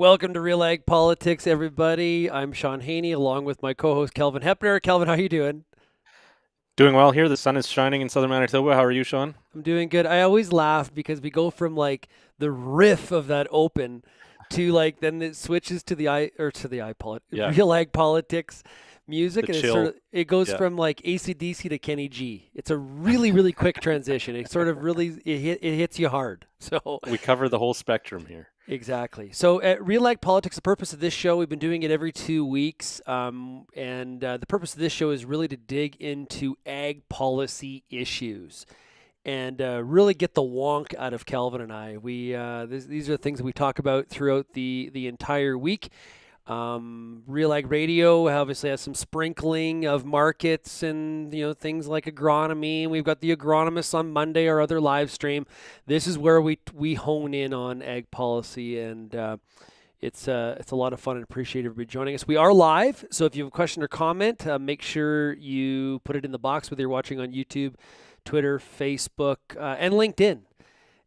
Welcome to RealAg Politics, everybody. I'm Shaun Haney, along with my co-host Kelvin Heppner. Kelvin, how are you doing? Doing well here. The sun is shining in southern Manitoba. How are you, Shaun? I'm doing good. I always laugh because we go from like the riff of that open to like then it switches to the Yeah, RealAg Politics music, the and chill. it goes Yeah, from like AC/DC to Kenny G. It's a really quick transition. It sort of really it hits you hard. So we cover the whole spectrum here. exactly. So at Real Ag Politics, the purpose of this show, we've been doing it every 2 weeks, and the purpose of this show is really to dig into ag policy issues and really get the wonk out of Kelvin and I. These are the things that we talk about throughout the entire week. Real Ag Radio obviously has some sprinkling of markets and things like agronomy. We've got the agronomists on Monday, our other live stream. This is where we hone in on ag policy, and it's a lot of fun, and appreciate everybody joining us. We are live, so if you have a question or comment, make sure you put it in the box, whether you're watching on YouTube, Twitter, Facebook, and LinkedIn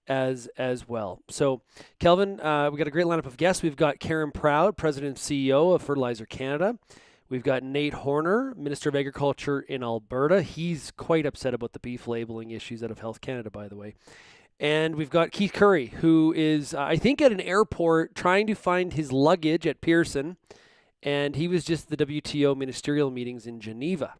as well. So, Kelvin, we got a great lineup of guests. We've got Karen Proud, President and CEO of Fertilizer Canada. We've got Nate Horner, Minister of Agriculture in Alberta. He's quite upset about the beef labeling issues out of Health Canada, by the way. And we've got Keith Currie, who is, I think, at an airport trying to find his luggage at Pearson. And he was just at the WTO Ministerial meetings in Geneva.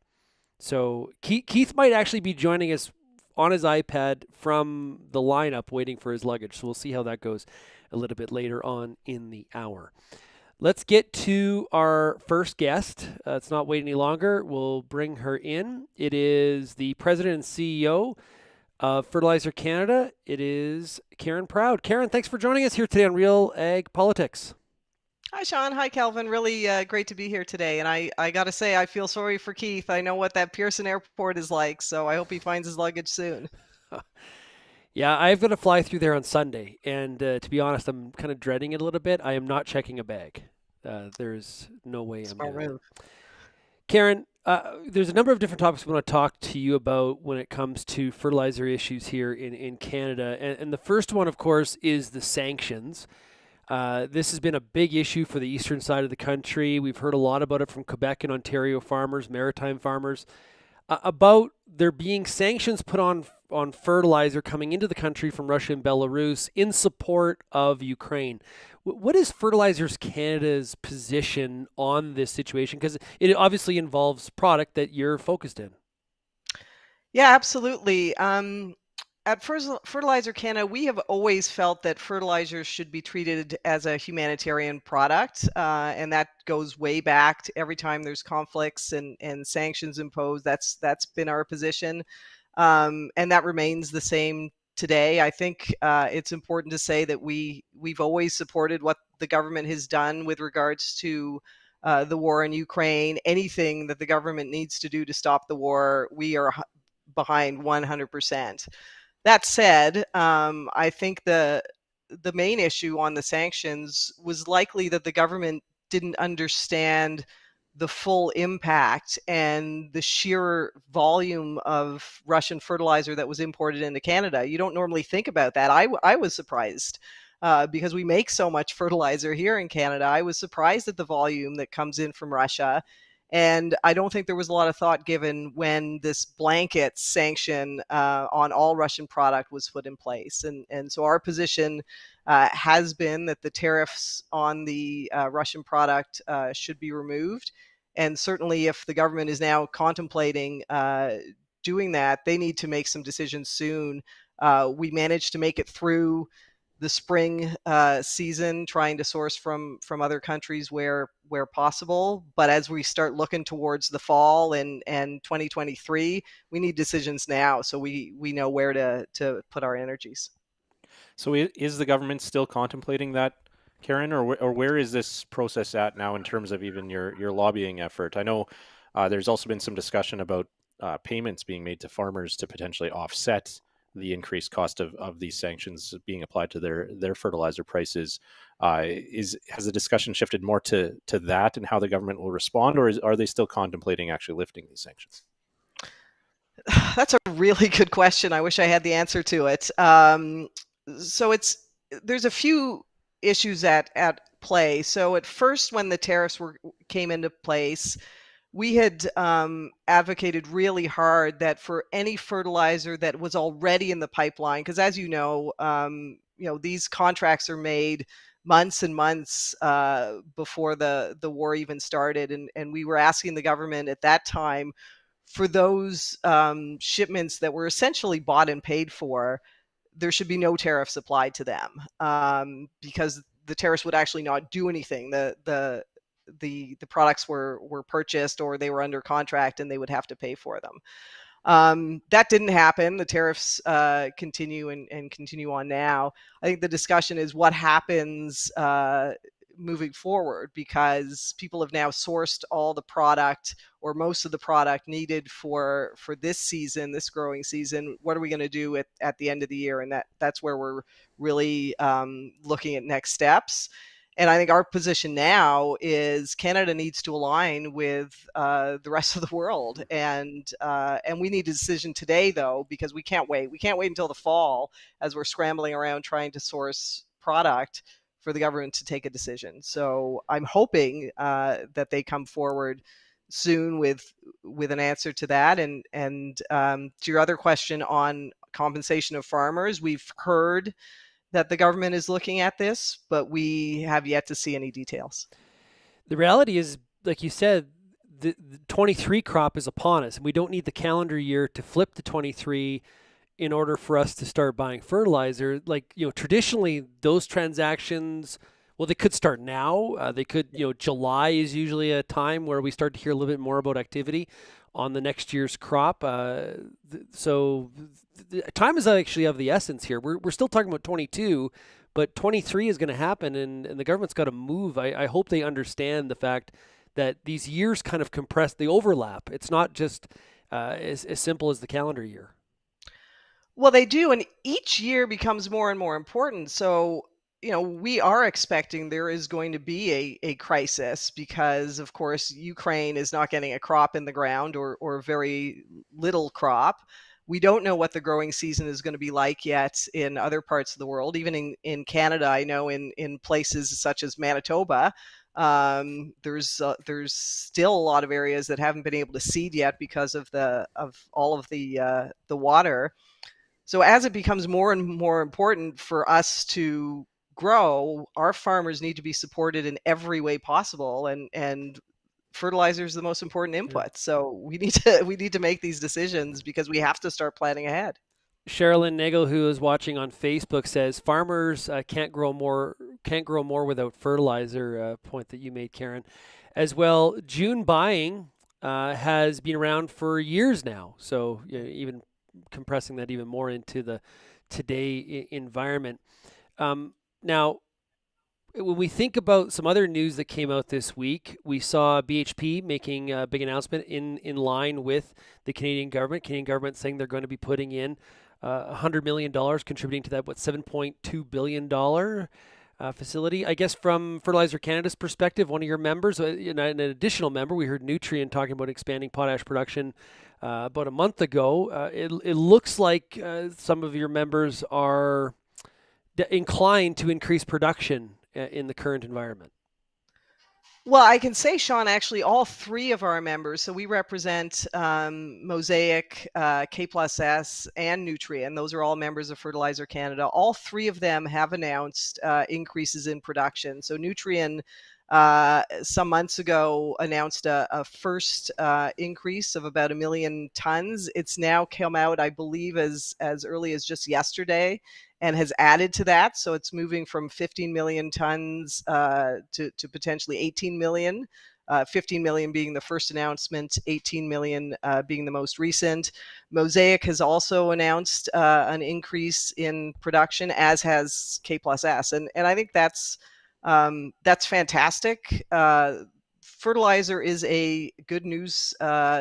So Keith might actually be joining us on his iPad from the lineup waiting for his luggage. So we'll see how that goes a little bit later on in the hour. Let's get to our first guest. It's not waiting any longer. We'll bring her in. It is the president and CEO of Fertilizer Canada. It is Karen Proud. Karen, thanks for joining us here today on Real Ag Politics. Hi, Shaun. Hi, Kelvin. Really great to be here today. And I got to say, I feel sorry for Keith. I know what that Pearson Airport is like, so I hope he finds his luggage soon. Yeah, I've got to fly through there on Sunday. And to be honest, I'm kind of dreading it a little bit. I am not checking a bag. There's no way I'm Smart doing it. move. Karen, there's a number of different topics we want to talk to you about when it comes to fertilizer issues here in Canada. And the first one, of course, is the sanctions. This has been a big issue for the eastern side of the country. We've heard a lot about it from Quebec and Ontario farmers, maritime farmers, about there being sanctions put on fertilizer coming into the country from Russia and Belarus in support of Ukraine. What is Fertilizers Canada's position on this situation? Because it obviously involves product that you're focused in. Yeah, absolutely. At Fertilizer Canada, we have always felt that fertilizers should be treated as a humanitarian product, and that goes way back to every time there's conflicts and sanctions imposed. That's been our position, and that remains the same today. I think it's important to say that we've always supported what the government has done with regards to the war in Ukraine. Anything that the government needs to do to stop the war, we are behind 100%. That said, I think the main issue on the sanctions was likely that the government didn't understand the full impact and the sheer volume of Russian fertilizer that was imported into Canada. You don't normally think about that. I was surprised because we make so much fertilizer here in Canada. I was surprised at the volume that comes in from Russia. And I don't think there was a lot of thought given when this blanket sanction on all Russian product was put in place. And so our position has been that the tariffs on the Russian product should be removed. And certainly if the government is now contemplating doing that, they need to make some decisions soon. We managed to make it through the spring season, trying to source from other countries where possible. But as we start looking towards the fall and 2023, we need decisions now so we know where to put our energies. So is the government still contemplating that, Karen, or where is this process at now in terms of even your lobbying effort? I know there's also been some discussion about payments being made to farmers to potentially offset the increased cost of these sanctions being applied to their fertilizer prices. Has the discussion shifted more to that and how the government will respond, or are they still contemplating actually lifting these sanctions? That's a really good question. I wish I had the answer to it. So there's a few issues at play. So at first, when the tariffs came into place, we had advocated really hard that for any fertilizer that was already in the pipeline, because as these contracts are made months and months before the war even started, and we were asking the government at that time for those shipments that were essentially bought and paid for, there should be no tariffs applied to them, because the tariffs would actually not do anything. The products were purchased, or they were under contract, and they would have to pay for them. That didn't happen. The tariffs continue and continue on now. I think the discussion is what happens moving forward, because people have now sourced all the product, or most of the product needed for this season, this growing season. What are we going to do at the end of the year? And that's where we're really looking at next steps. And I think our position now is Canada needs to align with the rest of the world, and we need a decision today, though, because we can't wait. We can't wait until the fall, as we're scrambling around trying to source product, for the government to take a decision. So I'm hoping that they come forward soon with an answer to that. And to your other question on compensation of farmers, we've heard that the government is looking at this, but we have yet to see any details. The reality is, like you said, the 23 crop is upon us, and we don't need the calendar year to flip to 23 in order for us to start buying fertilizer. Like, traditionally those transactions, well, they could start now. They could, July is usually a time where we start to hear a little bit more about activity on the next year's crop. So time is actually of the essence here. We're still talking about 22, but 23 is going to happen, and the government's got to move. I hope they understand the fact that these years kind of compress, the overlap. It's not just as simple as the calendar year. Well, they do, and each year becomes more and more important. So, we are expecting there is going to be a crisis, because, of course, Ukraine is not getting a crop in the ground, or very little crop. We don't know what the growing season is going to be like yet in other parts of the world. Even in Canada, I know in places such as Manitoba, there's still a lot of areas that haven't been able to seed yet because of all of the water. So as it becomes more and more important for us to grow, our farmers need to be supported in every way possible, and fertilizer is the most important input. So we need to make these decisions, because we have to start planning ahead. Sherilyn Nagel, who is watching on Facebook, says farmers can't grow more without fertilizer. Point that you made, Karen, as well. June buying has been around for years now, so even compressing that even more into the today environment. Now, when we think about some other news that came out this week, we saw BHP making a big announcement in line with the Canadian government. Canadian government saying they're going to be putting in $100 million, contributing to that, $7.2 billion facility. I guess from Fertilizer Canada's perspective, one of your members, an additional member, we heard Nutrien talking about expanding potash production about a month ago. It looks like some of your members are inclined to increase production in the current environment. Well, I can say, Shaun, actually all three of our members, so we represent Mosaic, K+S, and Nutrien. Those are all members of Fertilizer Canada. All three of them have announced increases in production. So Nutrien, some months ago, announced a first increase of about 1 million tons. It's now come out, I believe, as early as just yesterday, and has added to that. So it's moving from 15 million tons to potentially 18 million, 15 million being the first announcement, 18 million being the most recent. Mosaic has also announced an increase in production, as has K+S. And I think that's fantastic. Fertilizer is a good news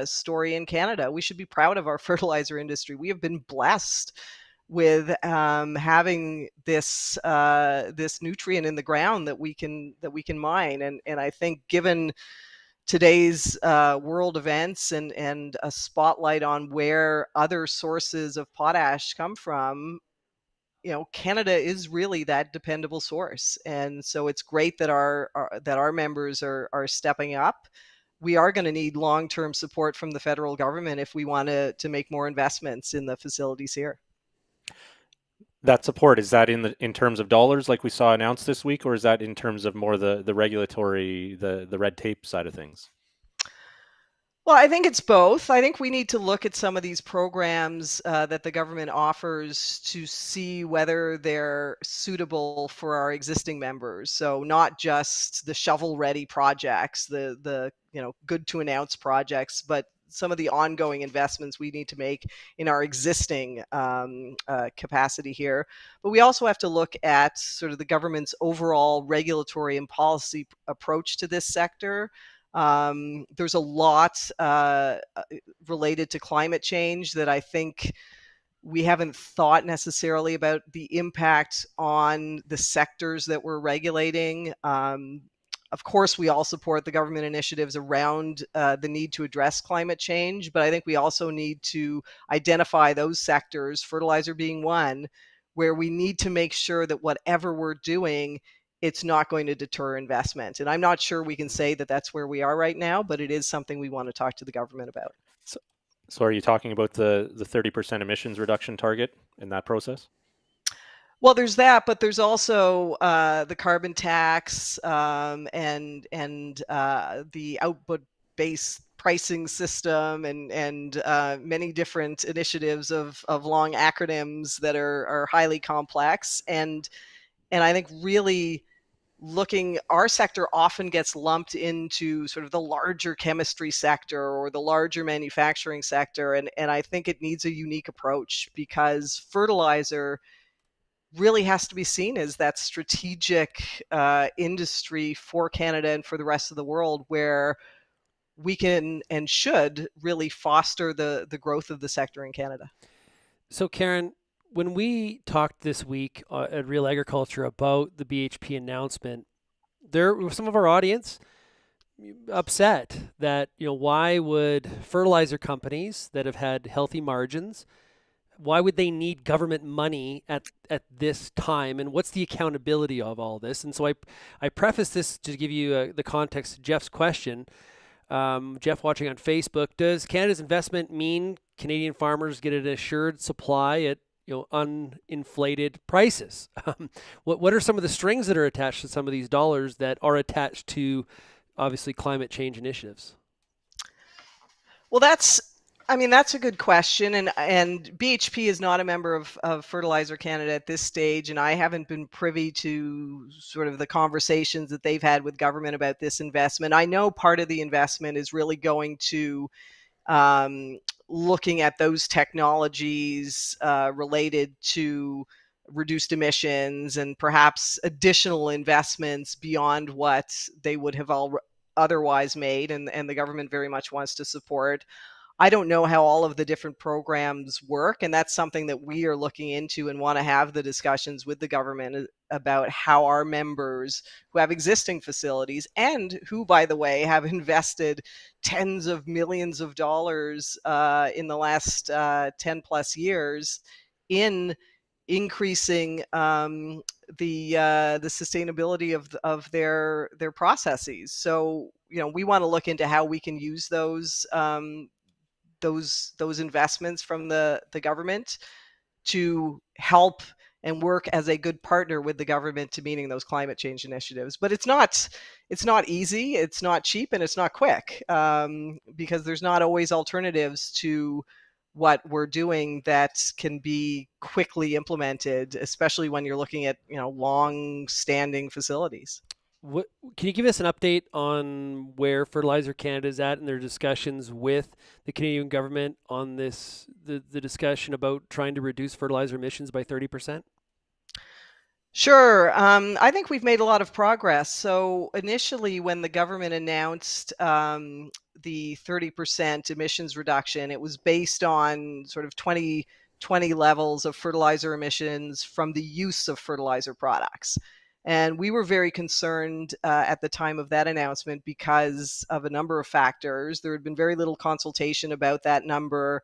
story in Canada. We should be proud of our fertilizer industry. We have been blessed with having this nutrient in the ground that we can mine, and I think, given today's world events and a spotlight on where other sources of potash come from, Canada is really that dependable source, and so it's great that our members are stepping up. We are going to need long-term support from the federal government if we want to make more investments in the facilities here. That support, is that in terms of dollars like we saw announced this week, or is that in terms of more the regulatory, the red tape side of things? Well, I think it's both. I think we need to look at some of these programs that the government offers to see whether they're suitable for our existing members. So not just the shovel-ready projects, the good to announce projects, but some of the ongoing investments we need to make in our existing capacity here. But we also have to look at sort of the government's overall regulatory and policy approach to this sector. There's a lot related to climate change that I think we haven't thought necessarily about the impact on the sectors that we're regulating. Of course, we all support the government initiatives around the need to address climate change, but I think we also need to identify those sectors, fertilizer being one, where we need to make sure that whatever we're doing, it's not going to deter investment. And I'm not sure we can say that that's where we are right now, but it is something we want to talk to the government about. So are you talking about the 30% emissions reduction target in that process? Well, there's that, but there's also the carbon tax and the output-based pricing system and many different initiatives of long acronyms that are highly complex. And I think really our sector often gets lumped into sort of the larger chemistry sector or the larger manufacturing sector. And I think it needs a unique approach because fertilizer really has to be seen as that strategic industry for Canada and for the rest of the world where we can and should really foster the growth of the sector in Canada. So, Karen, when we talked this week at Real Agriculture about the BHP announcement, there were some of our audience upset that, why would fertilizer companies that have had healthy margins, why would they need government money at this time, and what's the accountability of all this? And so I preface this to give you the context to Jeff's question. Jeff watching on Facebook, does Canada's investment mean Canadian farmers get an assured supply at uninflated prices? What are some of the strings that are attached to some of these dollars that are attached to obviously climate change initiatives? Well, that's a good question, and BHP is not a member of Fertilizer Canada at this stage, and I haven't been privy to sort of the conversations that they've had with government about this investment. I know part of the investment is really going to looking at those technologies related to reduced emissions and perhaps additional investments beyond what they would have otherwise made, and the government very much wants to support. I don't know how all of the different programs work, and that's something that we are looking into and want to have the discussions with the government about how our members who have existing facilities and who, by the way, have invested tens of millions of dollars in the last 10 plus years in increasing the sustainability of their processes. So, we want to look into how we can use those investments from the government to help and work as a good partner with the government to meeting those climate change initiatives. But it's not easy, it's not cheap, and it's not quick because there's not always alternatives to what we're doing that can be quickly implemented, especially when you're looking at long-standing facilities. Can you give us an update on where Fertilizer Canada is at in their discussions with the Canadian government on this, the discussion about trying to reduce fertilizer emissions by 30%? Sure. I think we've made a lot of progress. So initially, when the government announced the 30% emissions reduction, it was based on sort of 2020 levels of fertilizer emissions from the use of fertilizer products. And we were very concerned at the time of that announcement because of a number of factors. There had been very little consultation about that number.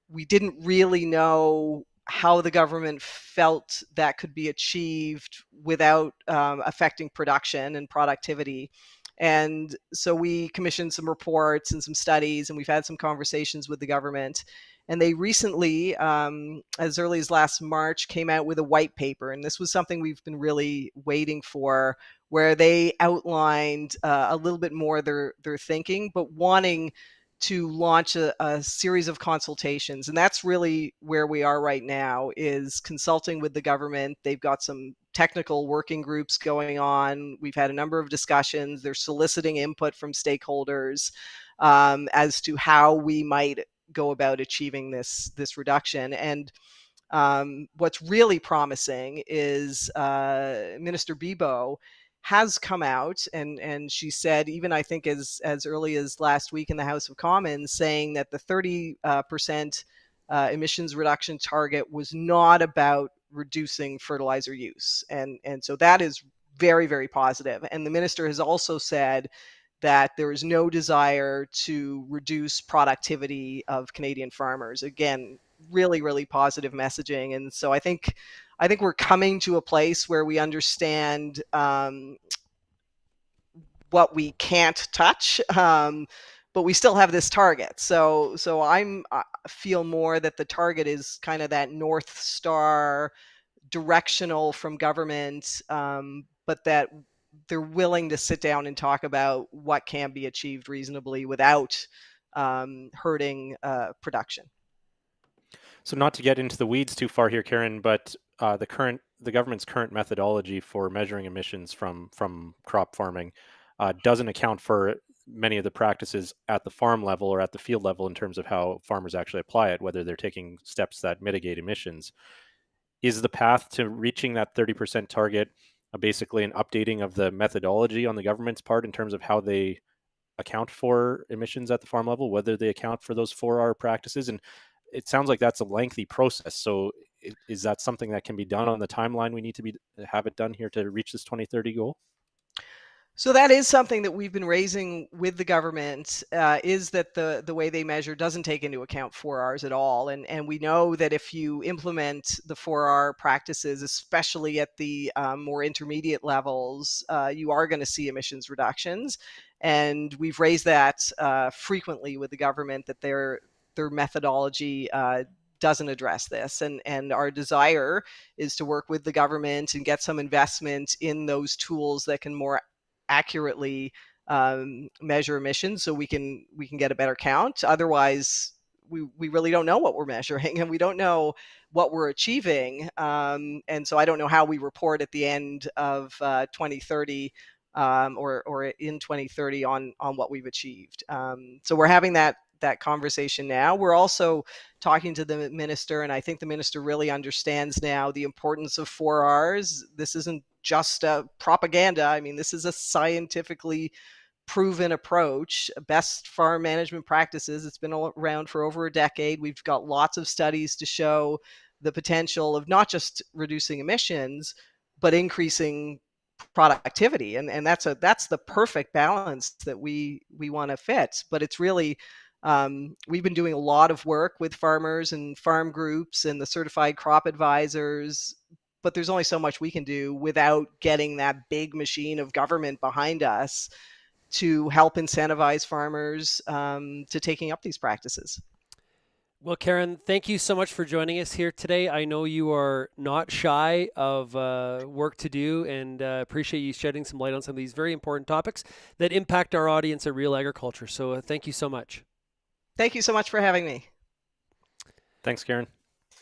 We didn't really know how the government felt that could be achieved without affecting production and productivity. And so we commissioned some reports and some studies, and we've had some conversations with the government. And they recently, as early as last March, came out with a white paper. And this was something we've been really waiting for, where they outlined a little bit more their thinking, but wanting to launch a series of consultations. And that's really where we are right now, is consulting with the government. They've got some technical working groups going on. We've had a number of discussions. They're soliciting input from stakeholders as to how we might go about achieving this reduction. And what's really promising is Minister Bibeau has come out and she said, even I think as early as last week in the House of Commons, saying that the 30% emissions reduction target was not about reducing fertilizer use. And so that is very, very positive. And the minister has also said that there is no desire to reduce productivity of Canadian farmers. Again, really, really positive messaging. And so I think we're coming to a place where we understand what we can't touch, but we still have this target. So I feel more that the target is kind of that North Star directional from government, but that they're willing to sit down and talk about what can be achieved reasonably without hurting production. So not to get into the weeds too far here, Karen, but the government's current methodology for measuring emissions from crop farming doesn't account for many of the practices at the farm level or at the field level in terms of how farmers actually apply it, whether they're taking steps that mitigate emissions. Is the path to reaching that 30% target basically an updating of the methodology on the government's part in terms of how they account for emissions at the farm level, whether they account for those 4R practices? And it sounds like that's a lengthy process. So is that something that can be done on the timeline we need to have it done here to reach this 2030 goal? So that is something that we've been raising with the government, is that the way they measure doesn't take into account 4Rs at all. And we know that if you implement the 4R practices, especially at the more intermediate levels, you are going to see emissions reductions. And we've raised that frequently with the government, that their methodology doesn't address this. And our desire is to work with the government and get some investment in those tools that can more accurately measure emissions, so we can get a better count. Otherwise, we really don't know what we're measuring, and we don't know what we're achieving. And so I don't know how we report at the end of 2030 or in 2030 on what we've achieved. So we're having that conversation now. We're also talking to the minister, and I think the minister really understands now the importance of 4Rs. This isn't just propaganda. I mean, this is a scientifically proven approach, best farm management practices. It's been around for over a decade. We've got lots of studies to show the potential of not just reducing emissions, but increasing productivity. And that's the perfect balance that we want to fit. But it's really, we've been doing a lot of work with farmers and farm groups and the certified crop advisors, but there's only so much we can do without getting that big machine of government behind us to help incentivize farmers to taking up these practices. Well, Karen, thank you so much for joining us here today. I know you are not shy of work to do, and appreciate you shedding some light on some of these very important topics that impact our audience at Real Agriculture. So thank you so much. Thank you so much for having me. Thanks, Karen.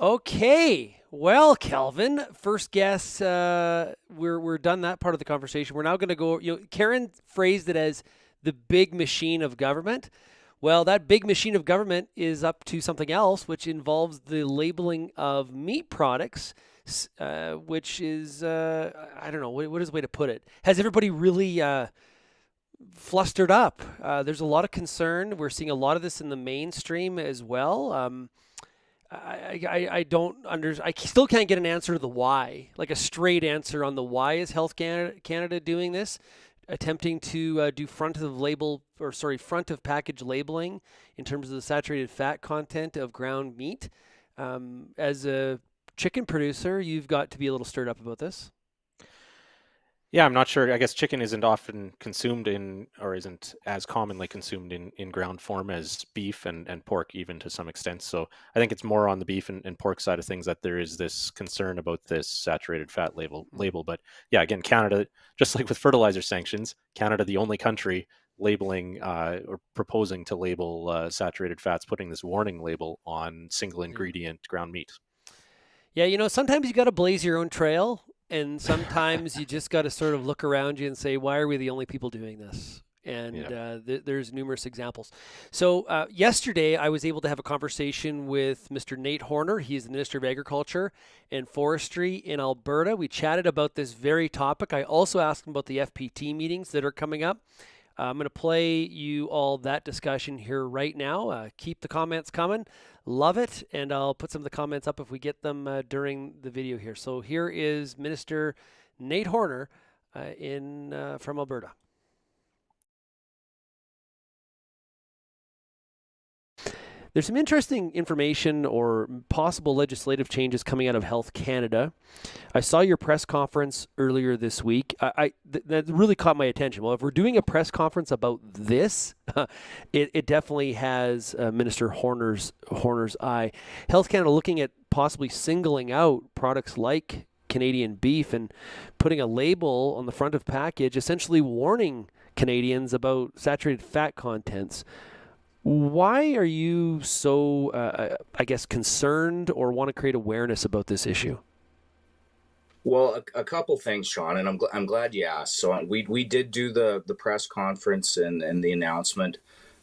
Okay. Well, Kelvin, first guess, we're done that part of the conversation. We're now going to go, Karen phrased it as the big machine of government. Well, that big machine of government is up to something else, which involves the labeling of meat products, which is, I don't know, what is the way to put it? Has everybody really flustered up? There's a lot of concern. We're seeing a lot of this in the mainstream as well. I still can't get an answer to the why, like a straight answer on the why is Health Canada doing this, attempting to do front of package labeling in terms of the saturated fat content of ground meat as a chicken producer, you've got to be a little stirred up about this. Yeah, I'm not sure. I guess chicken isn't often consumed or isn't as commonly consumed in ground form as beef and pork, even to some extent. So I think it's more on the beef and pork side of things that there is this concern about this saturated fat label. But yeah, again, Canada, just like with fertilizer sanctions, Canada, the only country labeling or proposing to label saturated fats, putting this warning label on single ingredient ground meat. Yeah, sometimes you got to blaze your own trail. And sometimes you just got to sort of look around you and say, why are we the only people doing this? And there's numerous examples. So yesterday, I was able to have a conversation with Mr. Nate Horner. He's the Minister of Agriculture and Forestry in Alberta. We chatted about this very topic. I also asked him about the FPT meetings that are coming up. I'm going to play you all that discussion here right now. Keep the comments coming. Love it. And I'll put some of the comments up if we get them during the video here. So here is Minister Nate Horner from Alberta. There's some interesting information or possible legislative changes coming out of Health Canada. I saw your press conference earlier this week. That really caught my attention. Well, if we're doing a press conference about this, it definitely has Minister Horner's eye. Health Canada looking at possibly singling out products like Canadian beef and putting a label on the front of package, essentially warning Canadians about saturated fat contents. Why are you so, I guess, concerned or want to create awareness about this issue? Well, a couple things, Shaun, and I'm glad you asked. So we did do the press conference and the announcement,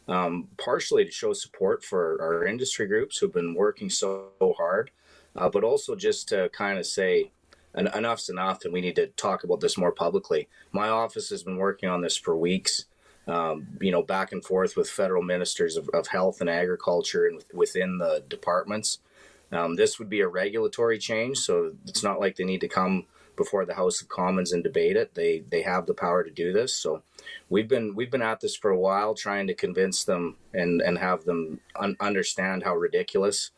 partially to show support for our industry groups who've been working so hard, but also just to kind of say enough's enough, and we need to talk about this more publicly. My office has been working on this for weeks. Back and forth with federal ministers of health and agriculture and within the departments. This would be a regulatory change, so it's not like they need to come before the House of Commons and debate it. They have the power to do this. So we've been at this for a while, trying to convince them and have them understand how ridiculous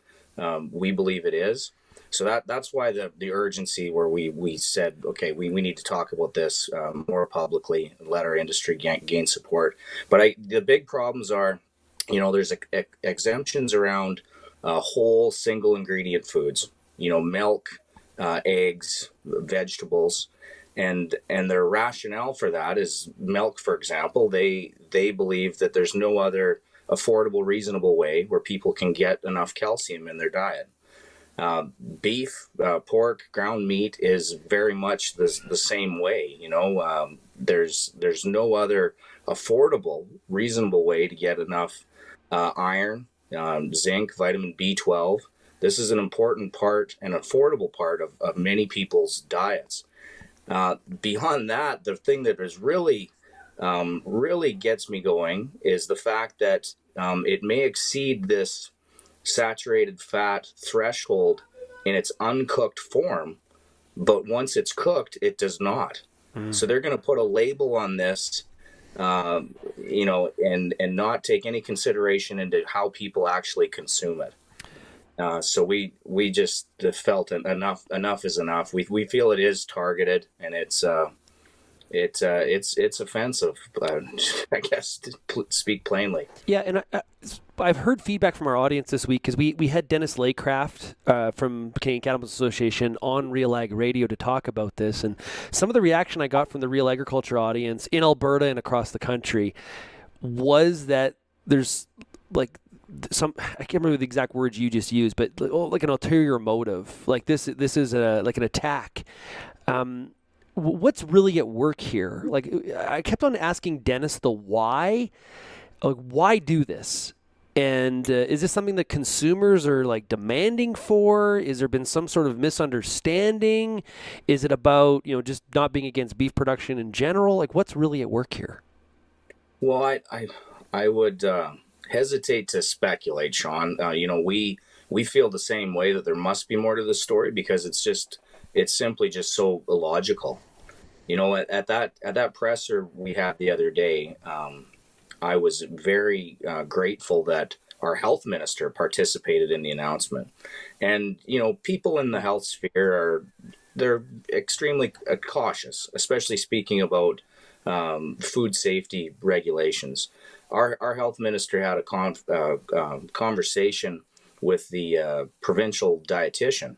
we believe it is. So that's why the urgency where we said, okay, we need to talk about this more publicly and let our industry gain support. But the big problems are, there's exemptions around whole single ingredient foods, milk, eggs, vegetables, and their rationale for that is milk, for example. They believe that there's no other affordable, reasonable way where people can get enough calcium in their diet. Beef, pork, ground meat is very much the same way. There's no other affordable, reasonable way to get enough iron, zinc, vitamin B12. This is an important part, an affordable part of many people's diets. Beyond that, the thing that is really gets me going is the fact that it may exceed this saturated fat threshold in its uncooked form, but once it's cooked, it does not. So they're going to put a label on this, and not take any consideration into how people actually consume it. So we just felt enough is enough. We feel it is targeted, and it's offensive, I guess, to speak plainly. Yeah, and I've heard feedback from our audience this week because we had Dennis Laycraft from Canadian Cattlemen's Association on RealAg Radio to talk about this, and some of the reaction I got from the RealAgriculture audience in Alberta and across the country was that there's like some, I can't remember the exact words you just used, but like an ulterior motive, like this is like an attack. What's really at work here? Like, I kept on asking Dennis the why. Like, why do this? And is this something that consumers are like demanding for? Is there been some sort of misunderstanding? Is it about, just not being against beef production in general? Like, what's really at work here? Well, I would hesitate to speculate, Shaun. We feel the same way, that there must be more to the story, because it's simply just so illogical. At that presser we had the other day, I was very grateful that our health minister participated in the announcement. And, people in the health sphere they're extremely cautious, especially speaking about food safety regulations. Our health minister had a conversation with the provincial dietitian.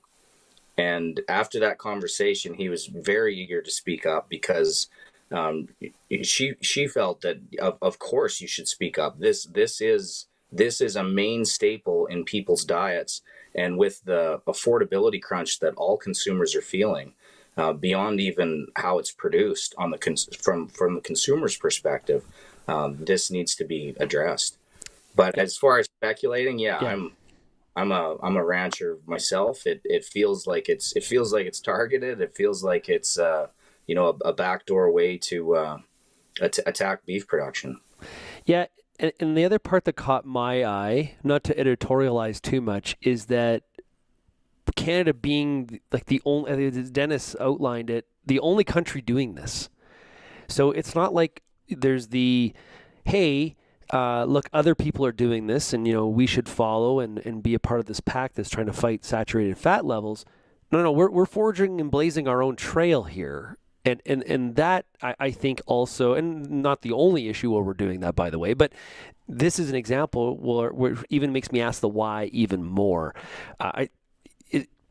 And after that conversation, he was very eager to speak up because she felt that of course you should speak up. This is a main staple in people's diets, and with the affordability crunch that all consumers are feeling, beyond even how it's produced on from the consumer's perspective, this needs to be addressed. But as far as speculating, I'm a rancher myself. It feels like it's targeted. It feels like it's a backdoor way to attack beef production. Yeah, and the other part that caught my eye, not to editorialize too much, is that Canada being like the only, as Dennis outlined it, the only country doing this. So it's not like there's hey, look, other people are doing this, and we should follow and be a part of this pack that's trying to fight saturated fat levels. No, we're forging and blazing our own trail here. And that, I think also, and not the only issue where we're doing that, by the way, but this is an example where it even makes me ask the why even more.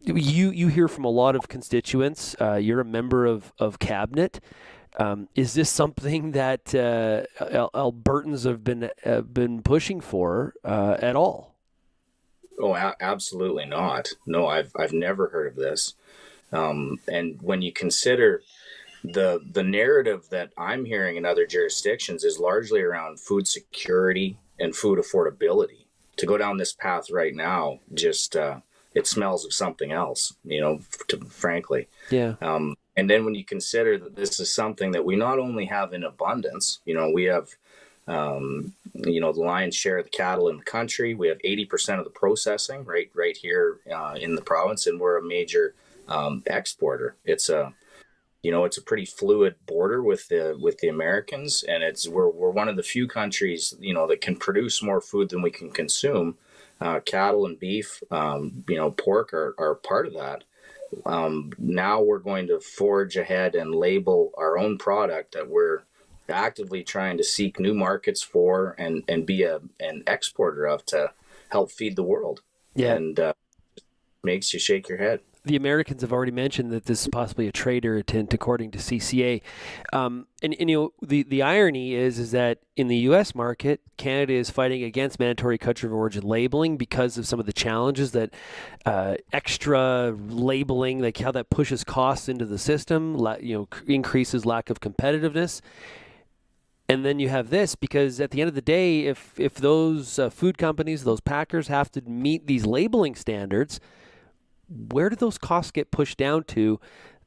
You hear from a lot of constituents. You're a member of cabinet. Is this something that Albertans have been pushing for at all? Oh, absolutely not. No, I've never heard of this. And when you consider the narrative that I'm hearing in other jurisdictions is largely around food security and food affordability. To go down this path right now, just it smells of something else, frankly. Yeah. And then when you consider that this is something that we not only have in abundance, we have, the lion's share of the cattle in the country. We have 80% of the processing right here in the province, and we're a major exporter. It's a pretty fluid border with the Americans, and we're one of the few countries, that can produce more food than we can consume. Cattle and beef, pork are part of that. Now we're going to forge ahead and label our own product that we're actively trying to seek new markets for and be an exporter of to help feed the world. Yeah. And makes you shake your head. The Americans have already mentioned that this is possibly a trade irritant, according to CCA. The irony is that in the U.S. market, Canada is fighting against mandatory country of origin labeling because of some of the challenges that extra labeling, like how that pushes costs into the system, increases lack of competitiveness. And then you have this because at the end of the day, if those food companies, those packers have to meet these labeling standards, where do those costs get pushed down to?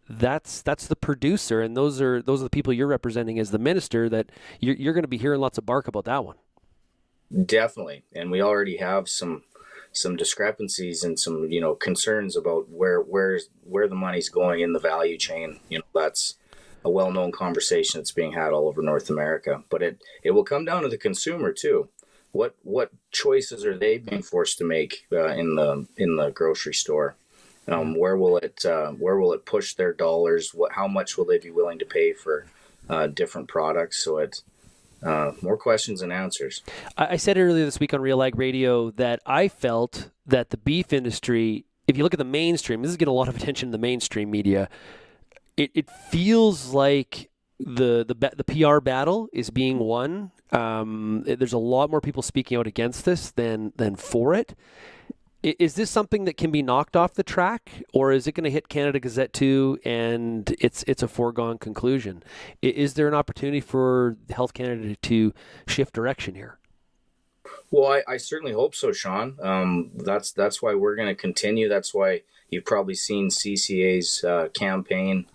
That's the producer, and those are the people you're representing as the minister. That you're going to be hearing lots of bark about that one. Definitely, and we already have some discrepancies and some concerns about where the money's going in the value chain. That's a well-known conversation that's being had all over North America. But it will come down to the consumer too. What choices are they being forced to make in the grocery store? Where will it push their dollars? How much will they be willing to pay for different products? So it's more questions than answers. I said earlier this week on RealAg Radio that I felt that the beef industry, if you look at the mainstream, this is getting a lot of attention in the mainstream media. It feels like the PR battle is being won. There's a lot more people speaking out against this than for it. Is this something that can be knocked off the track, or is it going to hit Canada Gazette too, and it's a foregone conclusion? Is there an opportunity for Health Canada to shift direction here? Well, I certainly hope so, Shaun. That's why we're going to continue. That's why you've probably seen CCA's campaign,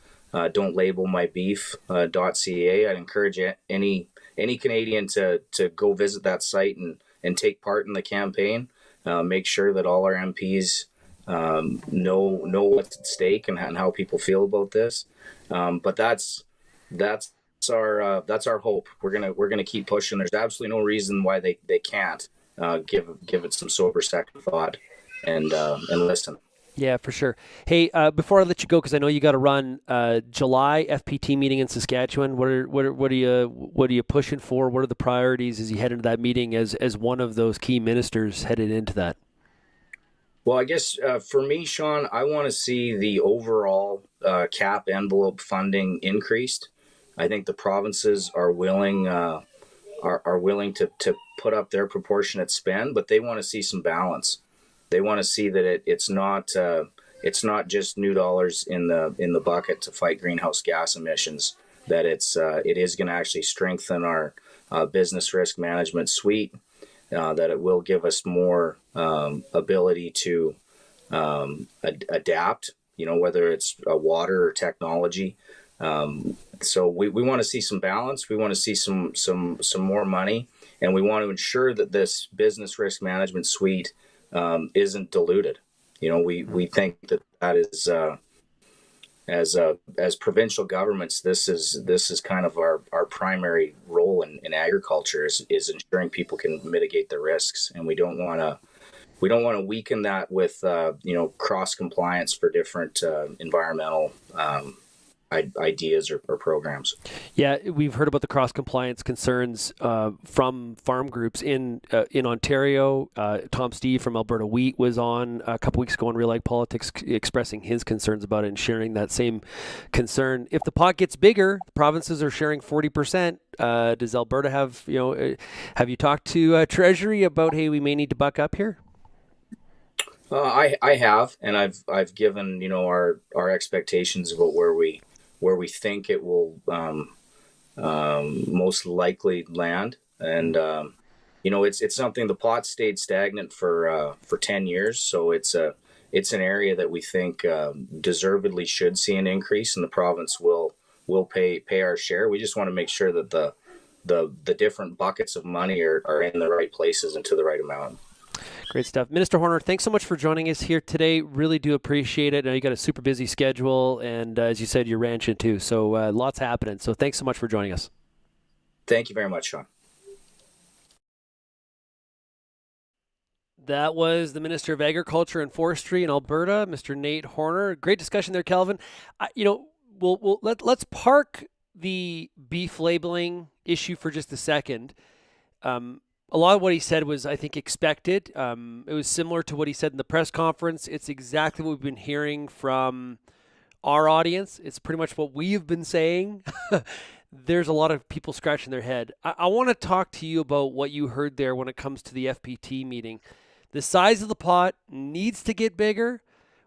"Don't Label My Beef" .ca. I'd encourage any Canadian to go visit that site and take part in the campaign. Make sure that all our MPs know what's at stake and how people feel about this. But that's our hope. We're gonna keep pushing. There's absolutely no reason why they can't give it some sober second thought and listen. Yeah, for sure. Hey, before I let you go, because I know you got to run, July FPT meeting in Saskatchewan. What are you pushing for? What are the priorities as you head into that meeting as one of those key ministers headed into that? Well, I guess for me, Shaun, I want to see the overall cap envelope funding increased. I think the provinces are willing to put up their proportionate spend, but they want to see some balance. They want to see that it's not just new dollars in the bucket to fight greenhouse gas emissions. That it is going to actually strengthen our business risk management suite. That it will give us more ability to adapt. Whether it's water or technology. So we want to see some balance. We want to see some more money, and we want to ensure that this business risk management suite isn't diluted. We think that is as provincial governments, this is kind of our primary role in agriculture is ensuring people can mitigate the risks, and we don't want to weaken that with cross compliance for different environmental ideas or programs. Yeah, we've heard about the cross-compliance concerns from farm groups in Ontario. Tom Steve from Alberta Wheat was on a couple weeks ago on RealAg Politics expressing his concerns about it and sharing that same concern. If the pot gets bigger, the provinces are sharing 40%. Does Alberta have you talked to Treasury about, hey, we may need to buck up here? I have, and I've given our expectations about where we think it will most likely land, and it's something. The pot stayed stagnant for 10 years, so it's an area that we think deservedly should see an increase, and the province will pay our share. We just want to make sure that the different buckets of money are in the right places and to the right amount. Great stuff. Minister Horner, thanks so much for joining us here today. Really do appreciate it. I know you got a super busy schedule, and as you said, you're ranching too. So lots happening. So thanks so much for joining us. Thank you very much, Shaun. That was the Minister of Agriculture and Forestry in Alberta, Mr. Nate Horner. Great discussion there, Kelvin. Let's park the beef labeling issue for just a second. A lot of what he said was, I think, expected. It was similar to what he said in the press conference. It's exactly what we've been hearing from our audience. It's pretty much what we've been saying. There's a lot of people scratching their head. I want to talk to you about what you heard there when it comes to the FPT meeting. The size of the pot needs to get bigger.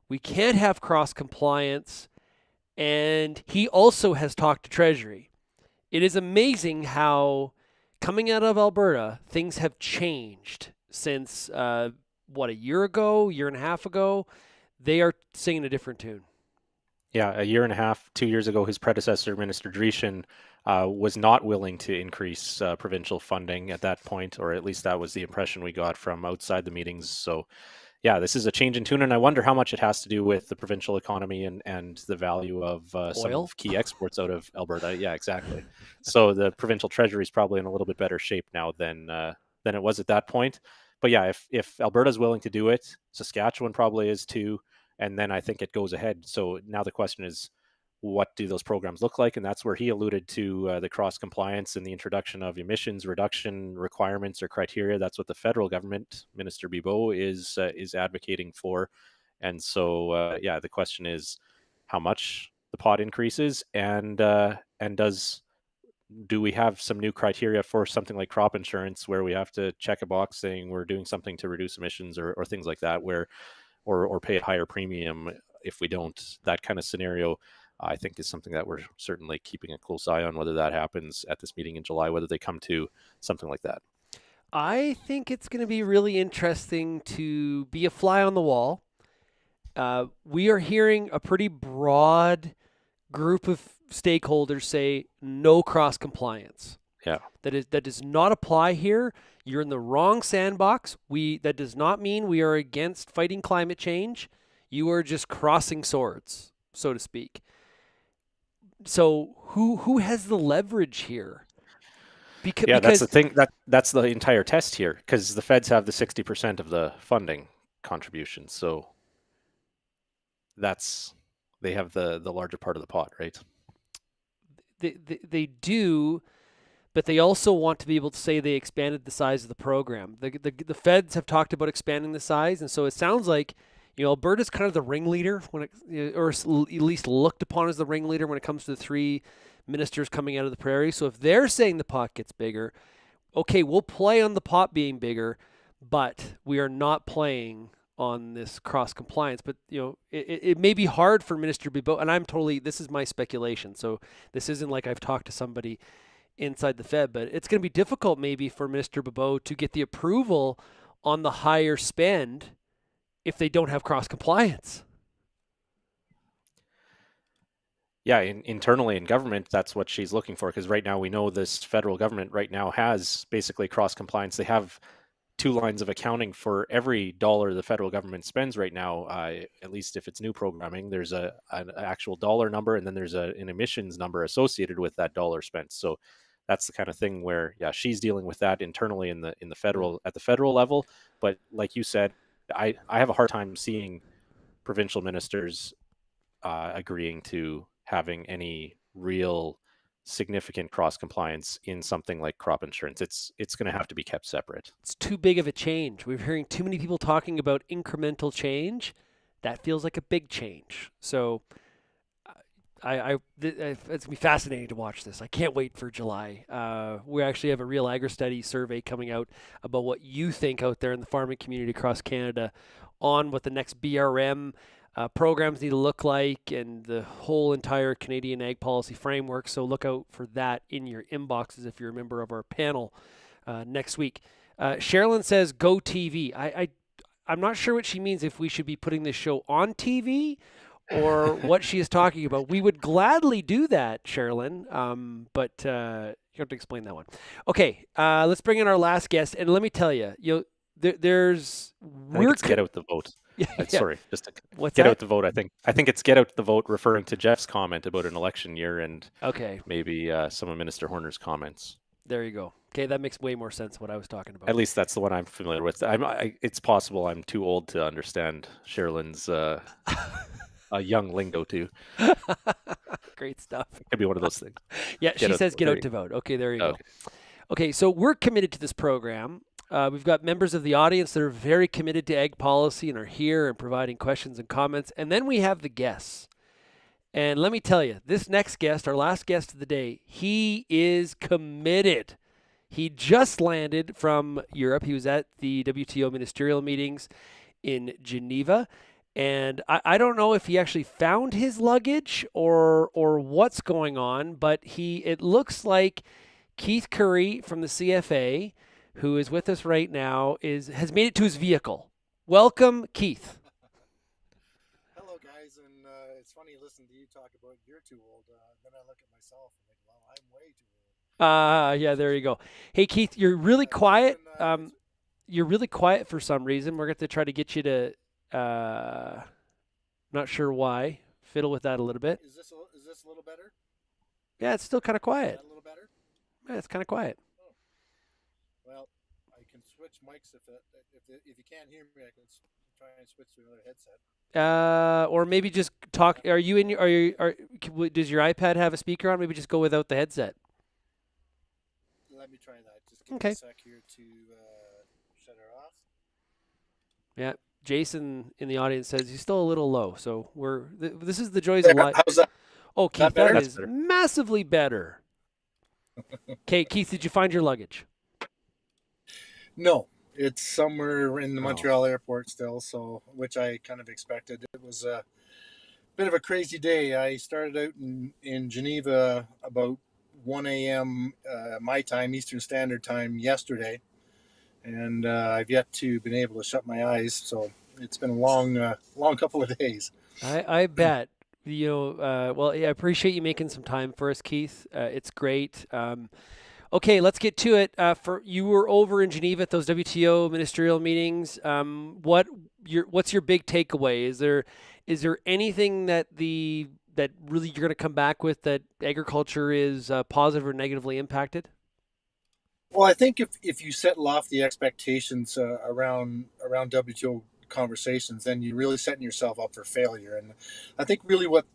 We can't have cross-compliance. And he also has talked to Treasury. It is amazing how, coming out of Alberta, things have changed since, a year ago, year and a half ago. They are singing a different tune. Yeah, a year and a half, 2 years ago, his predecessor, Minister Dreeshen, was not willing to increase provincial funding at that point, or at least that was the impression we got from outside the meetings. So, yeah, this is a change in tune, and I wonder how much it has to do with the provincial economy and the value of some of key exports out of Alberta. Yeah, exactly. So the provincial treasury is probably in a little bit better shape now than it was at that point. But yeah, if Alberta is willing to do it, Saskatchewan probably is too, and then I think it goes ahead. So now the question is, what do those programs look like? And that's where he alluded to the cross compliance and the introduction of emissions reduction requirements or criteria. That's what the federal government, Minister Bibeau, is advocating for. And so, the question is how much the pot increases, and do we have some new criteria for something like crop insurance, where we have to check a box saying we're doing something to reduce emissions or things like that, or pay a higher premium if we don't? That kind of scenario, I think, is something that we're certainly keeping a close eye on, whether that happens at this meeting in July, whether they come to something like that. I think it's going to be really interesting to be a fly on the wall. We are hearing a pretty broad group of stakeholders say no cross compliance. Yeah. That does not apply here. You're in the wrong sandbox. That does not mean we are against fighting climate change. You are just crossing swords, so to speak. So who has the leverage here? Yeah, that's the thing. That's the entire test here, because the feds have the 60% of the funding contribution. So they have the larger part of the pot, right? They do, but they also want to be able to say they expanded the size of the program. The feds have talked about expanding the size, and so it sounds like Alberta's kind of the ringleader or at least looked upon as the ringleader when it comes to the three ministers coming out of the prairie. So if they're saying the pot gets bigger, okay, we'll play on the pot being bigger, but we are not playing on this cross compliance. But it may be hard for Minister Bibeau, and this is my speculation, so this isn't like I've talked to somebody inside the Fed, but it's going to be difficult maybe for Minister Bibeau to get the approval on the higher spend if they don't have cross compliance. Yeah, internally in government, that's what she's looking for, because right now we know this federal government right now has basically cross compliance. They have two lines of accounting for every dollar the federal government spends right now. At least if it's new programming, there's an actual dollar number, and then there's an emissions number associated with that dollar spent. So that's the kind of thing where, yeah, she's dealing with that internally at the federal level. But like you said, I have a hard time seeing provincial ministers agreeing to having any real significant cross compliance in something like crop insurance. It's going to have to be kept separate. It's too big of a change. We're hearing too many people talking about incremental change. That feels like a big change. So it's going to be fascinating to watch this. I can't wait for July. We actually have a Real Agri Study survey coming out about what you think out there in the farming community across Canada on what the next BRM programs need to look like and the whole entire Canadian ag policy framework. So look out for that in your inboxes if you're a member of our panel next week. Sherilyn says, go TV. I'm not sure what she means, if we should be putting this show on TV or what she is talking about. We would gladly do that, Sherilyn, but you have to explain that one. Okay, let's bring in our last guest. And let me tell you, I think it's get out the vote. Yeah. Sorry, just to What's get that? out the vote. I think it's get out the vote, referring to Jeff's comment about an election year and Okay, maybe some of Minister Horner's comments. there you go. Okay, that makes way more sense than what I was talking about. At least that's the one I'm familiar with. It's possible I'm too old to understand Sherilyn's a young lingo too. Great stuff. It could be one of those things. Yeah, she says get out to vote. Okay, there you go. Okay, so we're committed to this program. We've got members of the audience that are very committed to ag policy and are here and providing questions and comments. And then we have the guests. And let me tell you, this next guest, our last guest of the day, he is committed. He just landed from Europe. He was at the WTO Ministerial meetings in Geneva. And I don't know if he actually found his luggage or what's going on, but it looks like Keith Currie from the CFA, who is with us right now, has made it to his vehicle. Welcome, Keith. Hello, guys, and it's funny listening to you talk about you're too old. Then I look at myself and think, well, I'm way too old. Yeah, there you go. Hey, Keith, you're really quiet. You're really quiet for some reason. We're going to try to get you to, not sure why, fiddle with that a little bit. Is this a little better? Yeah, it's still kind of Is quiet. that a little better? Yeah, it's kind of quiet. Well, I can switch mics if you can't hear me. I can try and switch to another headset. Or maybe just talk. Are you in? Does your iPad have a speaker on? Maybe just go without the headset. Let me try that. Just give Okay. me a sec here to shut her off. Yeah, Jason in the audience says he's still a little low. So this is the joys of life. How's that? Oh, Keith, better? that That's is better. massively better. Okay, Keith, did you find your luggage? No, it's somewhere in the Oh. Montreal airport still, so which I kind of expected. It was a bit of a crazy day. I started out in Geneva about 1 a.m. My time, Eastern Standard Time, yesterday, and I've yet to been able to shut my eyes. So it's been a long couple of days. I bet. Well, I appreciate you making some time for us, Keith. It's great. Okay, let's get to it. You were over in Geneva at those WTO ministerial meetings. What's your big takeaway? Is there anything that really you're going to come back with that agriculture is positive or negatively impacted? Well, I think if you set lofty expectations around WTO conversations, then you're really setting yourself up for failure. And I think really what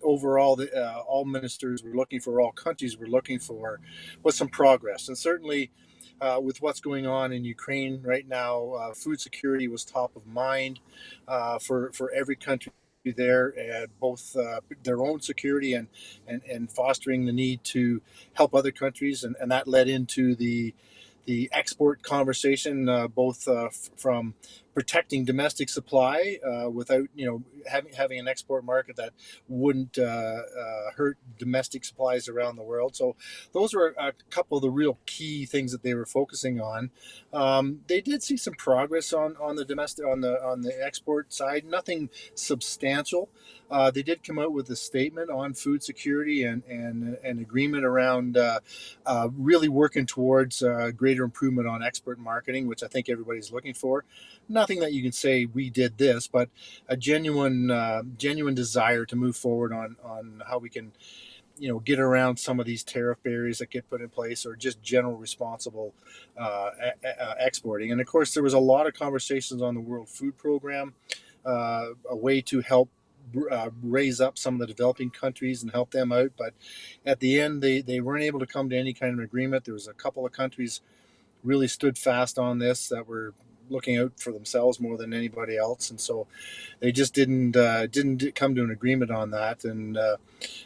overall all ministers were looking for, all countries were looking for, was some progress. And certainly, with what's going on in Ukraine right now, food security was top of mind for every country there, both their own security and fostering the need to help other countries, and that led into the export conversation, both from protecting domestic supply without having an export market that wouldn't hurt domestic supplies around the world. So those were a couple of the real key things that they were focusing on. They did see some progress on the domestic on the export side, nothing substantial. They did come out with a statement on food security and an agreement around really working towards greater improvement on export marketing, which I think everybody's looking for. Nothing that you can say we did this, but a genuine desire to move forward on how we can get around some of these tariff barriers that get put in place, or just general responsible exporting. And of course, there was a lot of conversations on the World Food Program, a way to help raise up some of the developing countries and help them out. But at the end, they weren't able to come to any kind of agreement. There was a couple of countries really stood fast on this that were looking out for themselves more than anybody else, and so they just didn't come to an agreement on that. And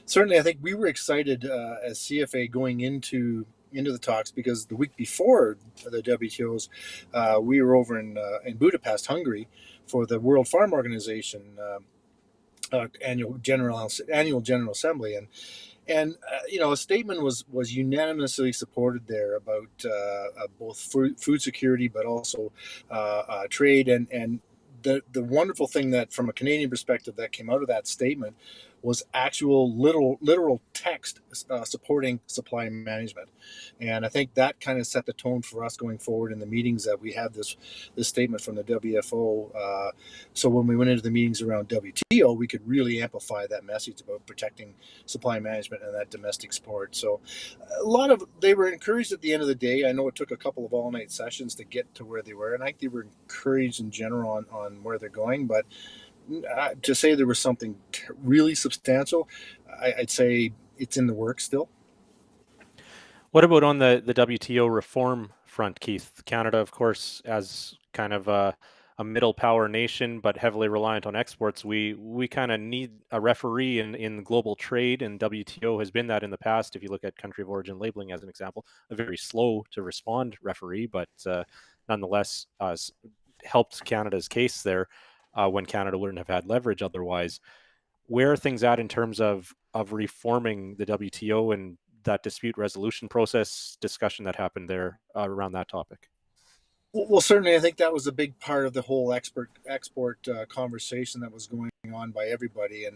certainly, I think we were excited as CFA going into the talks, because the week before the WTO's, we were over in Budapest, Hungary, for the World Farm Organization annual general assembly, and a statement was unanimously supported there about both food security, but also trade. And the wonderful thing that, from a Canadian perspective, that came out of that statement was actual literal text supporting supply management. And I think that kind of set the tone for us going forward in the meetings, that we had this statement from the WFO. So when we went into the meetings around WTO, we could really amplify that message about protecting supply management and that domestic support. So they were encouraged at the end of the day. I know it took a couple of all-night sessions to get to where they were, and I think they were encouraged in general on where they're going. But to say there was something really substantial, I'd say it's in the works still. What about on the WTO reform front, Keith? Canada, of course, as kind of a middle power nation, but heavily reliant on exports, we kind of need a referee in global trade, and WTO has been that in the past. If you look at country of origin labeling as an example, a very slow to respond referee, but nonetheless helped Canada's case there when Canada wouldn't have had leverage otherwise. Where are things at in terms of reforming the WTO and that dispute resolution process discussion that happened there around that topic? Well, certainly, I think that was a big part of the whole export conversation that was going on by everybody,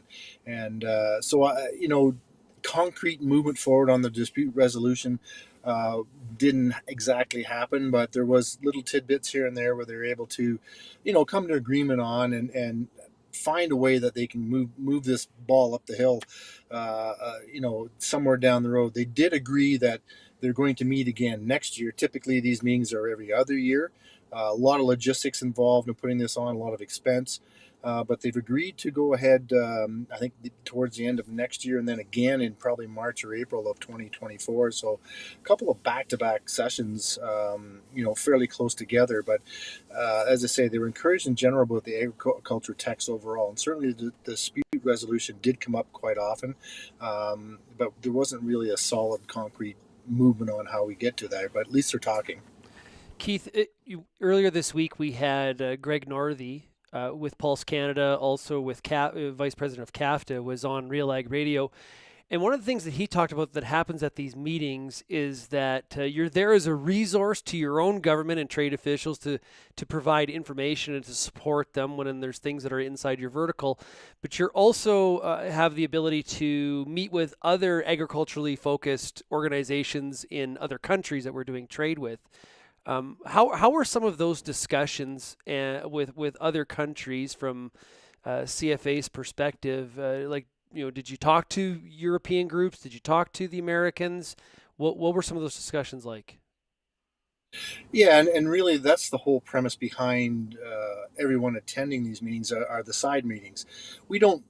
and so concrete movement forward on the dispute resolution didn't exactly happen, but there was little tidbits here and there where they were able to, come to agreement on and find a way that they can move this ball up the hill, somewhere down the road. They did agree that they're going to meet again next year. Typically, these meetings are every other year. A lot of logistics involved in putting this on, a lot of expense. But they've agreed to go ahead, I think, towards the end of next year, and then again in probably March or April of 2024. So a couple of back-to-back sessions, fairly close together. But as I say, they were encouraged in general about the agriculture text overall. And certainly the dispute resolution did come up quite often. But there wasn't really a solid, concrete movement on how we get to that. But at least they're talking. Keith, earlier this week we had Greg Northey with Pulse Canada, also with Vice President of CAFTA, was on RealAg Radio. And one of the things that he talked about that happens at these meetings is that you're there as a resource to your own government and trade officials to provide information and to support them when there's things that are inside your vertical. But you're also have the ability to meet with other agriculturally focused organizations in other countries that we're doing trade with. How were some of those discussions with other countries from CFA's perspective? Did you talk to European groups? Did you talk to the Americans? What were some of those discussions like? Yeah, and really that's the whole premise behind everyone attending these meetings are the side meetings. We don't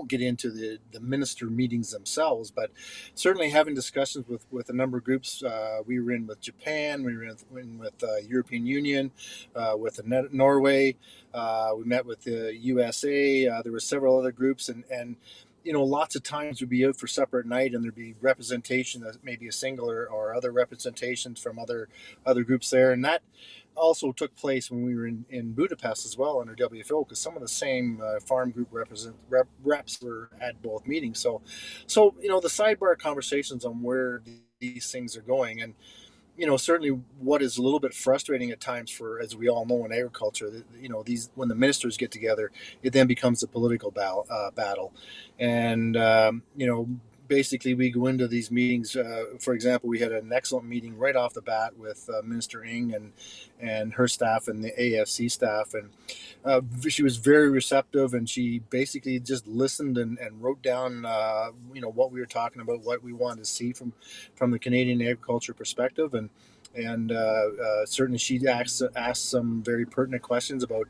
get into the minister meetings themselves, but certainly having discussions with a number of groups. We were in with Japan, we were in with European Union, with Norway. We met with the USA. There were several other groups, and lots of times we'd be out for supper at night, and there'd be representation, maybe a single or other representations from other groups there. And that also took place when we were in Budapest as well under WFO, because some of the same farm group reps were at both meetings. So the sidebar conversations on where these things are going, and certainly what is a little bit frustrating at times for, as we all know in agriculture, these when the ministers get together, it then becomes a political battle, and basically we go into these meetings. For example, we had an excellent meeting right off the bat with Minister Ng and her staff and the AFC staff, and she was very receptive, and she basically just listened and wrote down what we were talking about, what we wanted to see from the Canadian agriculture perspective, and certainly she asked some very pertinent questions about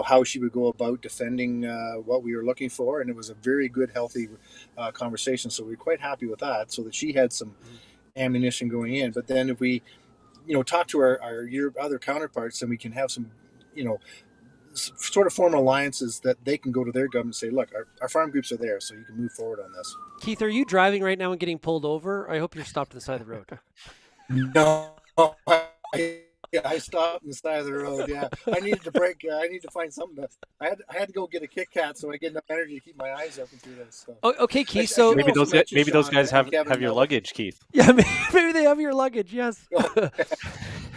how she would go about defending what we were looking for, and it was a very good, healthy conversation. So we were quite happy with that, so that she had some ammunition going in. But then if we talk to our other counterparts, then we can have some sort of form alliances that they can go to their government and say, look, our farm groups are there, so you can move forward on this. Keith, are you driving right now and getting pulled over? I hope you're stopped at the side of the road. No, I stopped on the side of the road. Yeah, I needed to break. I need to find something. I had to go get a Kit Kat so I get enough energy to keep my eyes open through this. So. Oh, okay, Keith. So maybe those guys have your luggage, Keith. Yeah, maybe they have your luggage. Yes.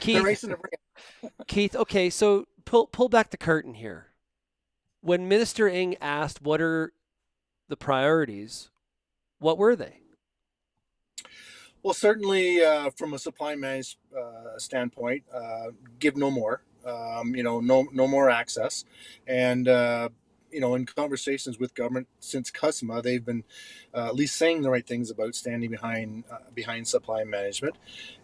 Keith. Racing to bring it. Keith. Okay, so pull back the curtain here. When Minister Ng asked what are the priorities, what were they? Well, certainly from a supply management standpoint, give no more, no more access. And, in conversations with government since CUSMA, they've been at least saying the right things about standing behind supply management.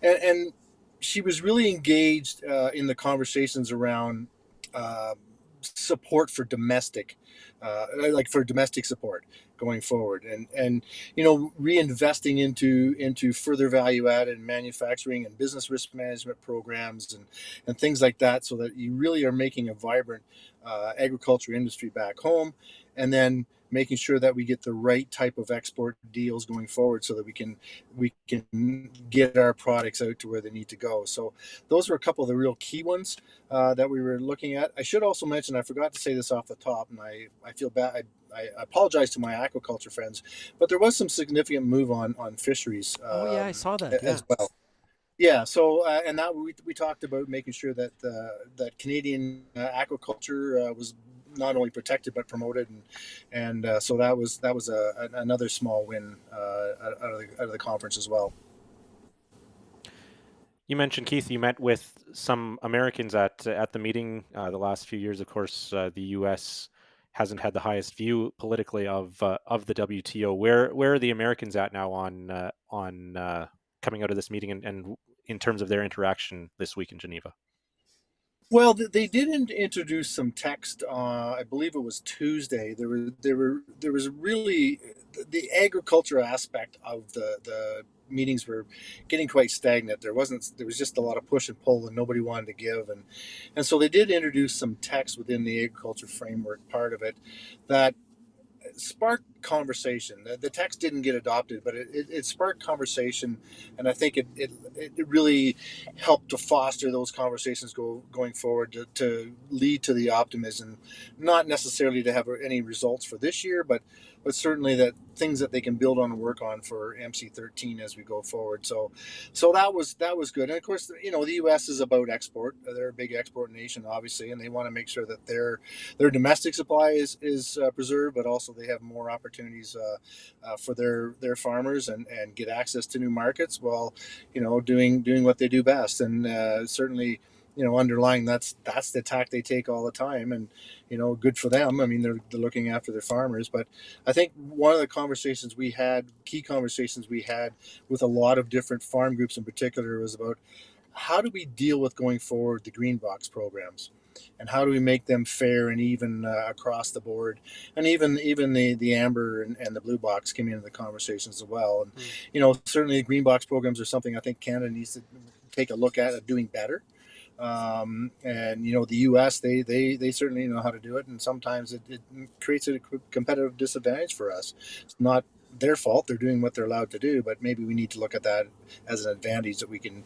And she was really engaged in the conversations around support for domestic support going forward, and reinvesting into further value added manufacturing and business risk management programs and things like that, so that you really are making a vibrant agriculture industry back home, and then making sure that we get the right type of export deals going forward, so that we can get our products out to where they need to go. So those were a couple of the real key ones that we were looking at. I should also mention, I forgot to say this off the top, and I feel bad. I apologize to my aquaculture friends, but there was some significant move on fisheries. I saw that as well. Yeah, so and that we talked about making sure that that Canadian aquaculture was not only protected but promoted, and so that was another small win out of the conference as well. You mentioned, Keith, you met with some Americans at the meeting the last few years. Of course, the U.S. hasn't had the highest view politically of the WTO. Where are the Americans at now on coming out of this meeting and in terms of their interaction this week in Geneva? Well, they did introduce some text. I believe it was Tuesday. There was really the agriculture aspect of the meetings were getting quite stagnant. There was just a lot of push and pull, and nobody wanted to give, and so they did introduce some text within the agriculture framework part of it that sparked conversation. The text didn't get adopted, but it sparked conversation, and I think it really helped to foster those conversations going forward to lead to the optimism, not necessarily to have any results for this year, but certainly that things that they can build on and work on for MC13 as we go forward. So that was good. And of course, the U.S. is about export. They're a big export nation, obviously, and they want to make sure that their domestic supply is preserved, but also they have more opportunities for their farmers and get access to new markets while doing what they do best. And certainly, underlying that's the tack they take all the time, and good for them. I mean, they're looking after their farmers. But I think one of the key conversations we had with a lot of different farm groups in particular, was about how do we deal with going forward the green box programs, and how do we make them fair and even across the board, and even the amber and the blue box came into the conversations as well. And certainly the green box programs are something I think Canada needs to take a look at doing better. And the U.S. they certainly know how to do it, and sometimes it creates a competitive disadvantage for us. It's not their fault; they're doing what they're allowed to do, but maybe we need to look at that as an advantage that we can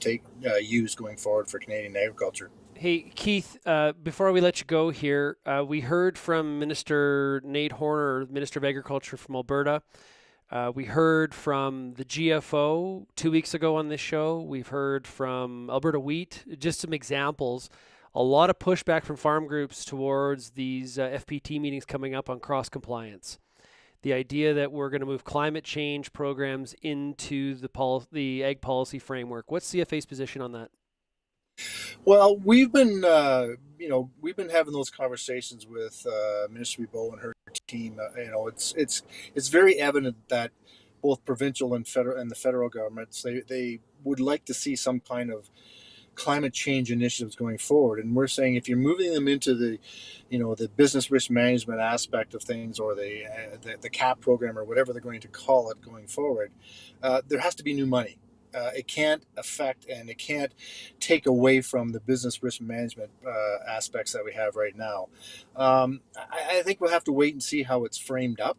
use going forward for Canadian agriculture. Hey, Keith, before we let you go here, we heard from Minister Nate Horner, Minister of Agriculture from Alberta. We heard from the GFO 2 weeks ago on this show. We've heard from Alberta Wheat, just some examples. A lot of pushback from farm groups towards these FPT meetings coming up on cross-compliance. The idea that we're going to move climate change programs into the ag policy framework. What's CFA's position on that? Well, we've been having those conversations with Minister Bebeau and her team. It's very evident that both provincial and the federal governments they would like to see some kind of climate change initiatives going forward. And we're saying if you're moving them into the business risk management aspect of things, or the CAP program, or whatever they're going to call it going forward, there has to be new money. It can't affect and it can't take away from the business risk management aspects that we have right now. I think we'll have to wait and see how it's framed up.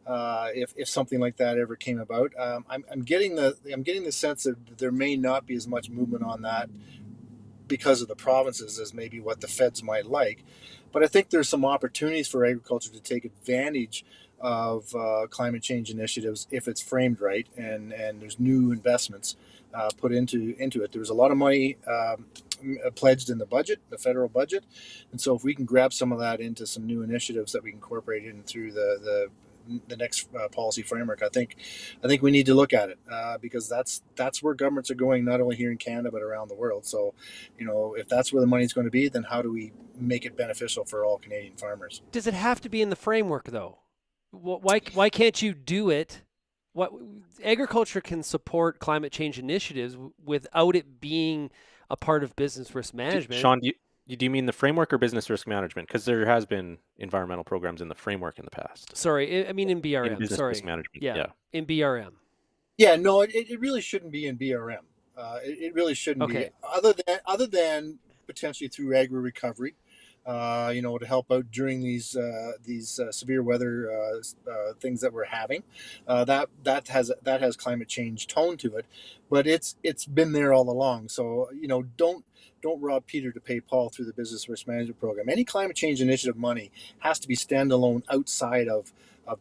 If something like that ever came about, I'm getting the sense that there may not be as much movement on that because of the provinces as maybe what the feds might like. But I think there's some opportunities for agriculture to take advantage of climate change initiatives if it's framed right, and there's new investments put into it. There's a lot of money pledged in the budget, the federal budget, and so if we can grab some of that into some new initiatives that we can incorporate in through the next policy framework, I think we need to look at it because that's where governments are going, not only here in Canada but around the world. So, if that's where the money's going to be, then how do we make it beneficial for all Canadian farmers? Does it have to be in the framework, though? Why can't you do it? Agriculture can support climate change initiatives without it being a part of business risk management. Shaun, do you mean the framework or business risk management? Because there has been environmental programs in the framework in the past. Sorry, I mean in BRM. In business risk management. Yeah. In BRM. Yeah, no, it really shouldn't be in BRM. It really shouldn't be. Other than potentially through agri recovery, to help out during these severe weather things that we're having. That has climate change tone to it, but it's been there all along. So don't rob Peter to pay Paul through the business risk management program. Any climate change initiative money has to be standalone outside of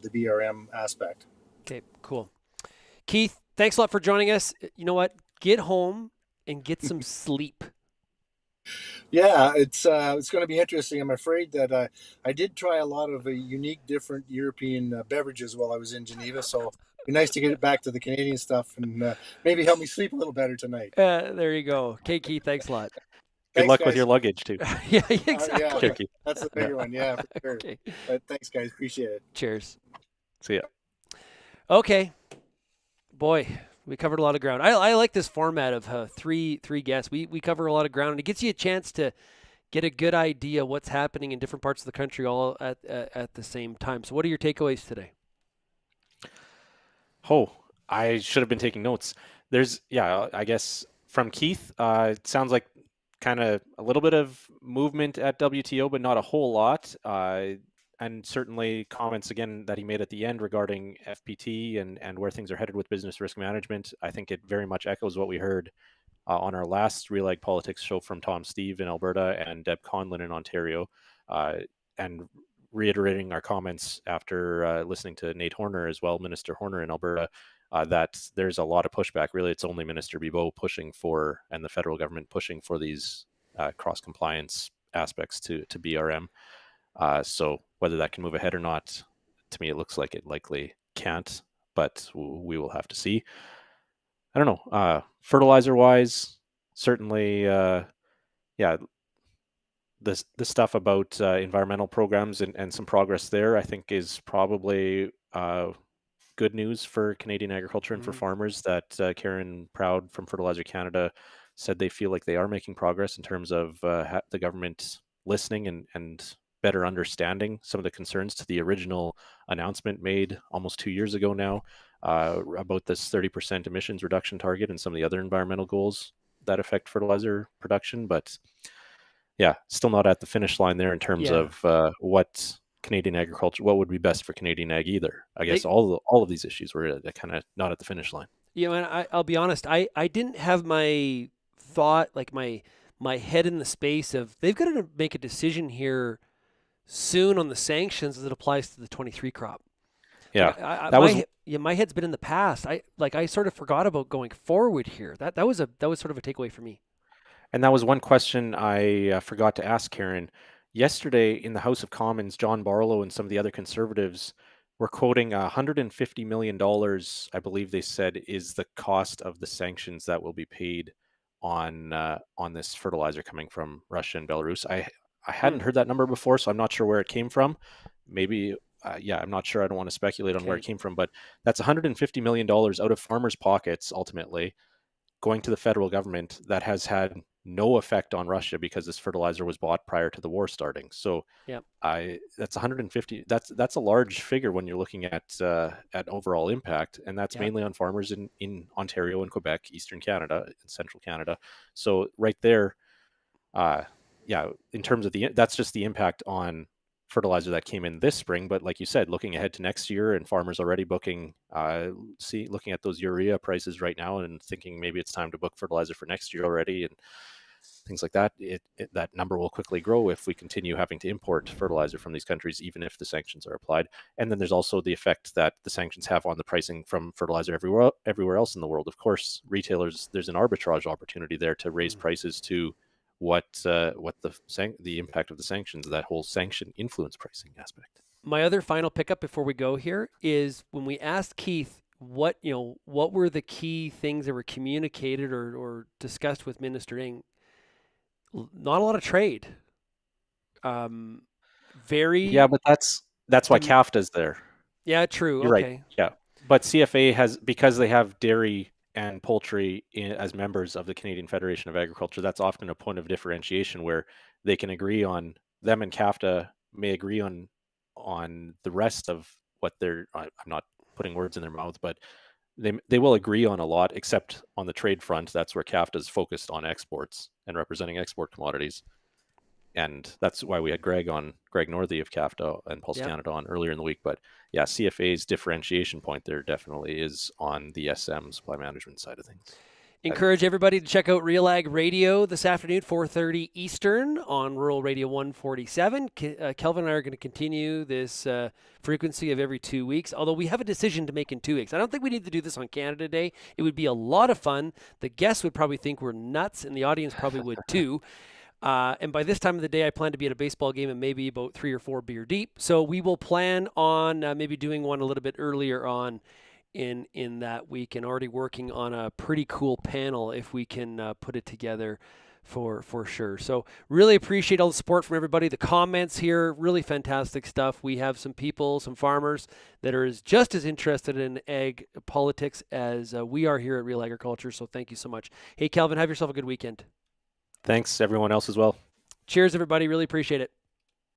the BRM aspect. Okay, cool. Keith, thanks a lot for joining us. You know what? Get home and get some sleep. Yeah, it's going to be interesting. I'm afraid that I did try a lot of unique, different European beverages while I was in Geneva. So it'd be nice to get it back to the Canadian stuff and maybe help me sleep a little better tonight. There you go. Okay, Keith, thanks a lot. Good luck with your luggage too. Yeah, exactly. Yeah, that's the bigger one. Yeah, for sure. Okay. But thanks, guys. Appreciate it. Cheers. See ya. Okay. Boy, we covered a lot of ground. I like this format of three guests. We cover a lot of ground, and it gives you a chance to get a good idea what's happening in different parts of the country all at the same time. So what are your takeaways today? Oh, I should have been taking notes. I guess from Keith, it sounds like kind of a little bit of movement at WTO, but not a whole lot. And certainly comments again that he made at the end regarding FPT and where things are headed with business risk management. I think it very much echoes what we heard on our last RealAg Politics show from Tom Steve in Alberta and Deb Conlon in Ontario, and reiterating our comments after listening to Nate Horner as well, Minister Horner in Alberta, that there's a lot of pushback. Really, it's only Minister Bebeau pushing for, and the federal government pushing for these cross-compliance aspects to BRM. So whether that can move ahead or not, to me, it looks like it likely can't, but we will have to see. I don't know. Fertilizer-wise, certainly, the stuff about environmental programs and some progress there, I think, is probably good news for Canadian agriculture and for farmers that Karen Proud from Fertilizer Canada said they feel like they are making progress in terms of the government listening and better understanding some of the concerns to the original announcement made almost 2 years ago now about this 30% emissions reduction target and some of the other environmental goals that affect fertilizer production. But yeah, still not at the finish line there in terms of what Canadian agriculture, what would be best for Canadian ag either. I guess all of these issues were kind of not at the finish line. Yeah, and I'll be honest, I didn't have my thought, like my head in the space of they've got to make a decision here soon on the sanctions as it applies to the 23 crop. Yeah, my head's been in the past. I sort of forgot about going forward here. That was sort of a takeaway for me. And that was one question I forgot to ask Karen. Yesterday in the House of Commons, John Barlow and some of the other Conservatives were quoting $150 million, I believe they said, is the cost of the sanctions that will be paid on this fertilizer coming from Russia and Belarus. I hadn't heard that number before, so I'm not sure where it came from. Maybe, I'm not sure. I don't want to speculate on where it came from, but that's $150 million out of farmers' pockets, ultimately, going to the federal government that has had no effect on Russia because this fertilizer was bought prior to the war starting. So that's 150. That's a large figure when you're looking at overall impact, and that's mainly on farmers in Ontario and Quebec, Eastern Canada, and Central Canada. So right there, in terms of that's just the impact on fertilizer that came in this spring. But like you said, looking ahead to next year and farmers already booking, looking at those urea prices right now and thinking maybe it's time to book fertilizer for next year already and things like that, that number will quickly grow if we continue having to import fertilizer from these countries, even if the sanctions are applied. And then there's also the effect that the sanctions have on the pricing from fertilizer everywhere else in the world. Of course, retailers, there's an arbitrage opportunity there to raise prices to what the impact of the sanctions, that whole sanction influence pricing aspect. My other final pickup before we go here is when we asked Keith what were the key things that were communicated or discussed with Minister Ng. Not a lot of trade. But that's why CAFTA's there. Yeah, true. You're okay. Right. Yeah, but CFA has, because they have dairy and poultry as members of the Canadian Federation of Agriculture, that's often a point of differentiation where they can agree on, them and CAFTA may agree on the rest of what they're, I'm not putting words in their mouth, but they will agree on a lot, except on the trade front. That's where CAFTA is focused on exports and representing export commodities. And that's why we had Greg Northey of CAFTA and Pulse Canada on earlier in the week. But yeah, CFA's differentiation point there definitely is on the SM, supply management side of things. Encourage everybody to check out RealAg Radio this afternoon, 4:30 Eastern on Rural Radio 147. Kelvin and I are going to continue this frequency of every 2 weeks, although we have a decision to make in 2 weeks. I don't think we need to do this on Canada Day. It would be a lot of fun. The guests would probably think we're nuts, and the audience probably would too. And by this time of the day, I plan to be at a baseball game and maybe about 3 or 4 beer deep. So we will plan on maybe doing one a little bit earlier on in that week, and already working on a pretty cool panel if we can put it together for sure. So really appreciate all the support from everybody. The comments here, really fantastic stuff. We have some people, some farmers that are just as interested in ag politics as we are here at Real Agriculture. So thank you so much. Hey, Kelvin, have yourself a good weekend. Thanks, everyone else as well. Cheers, everybody. Really appreciate it.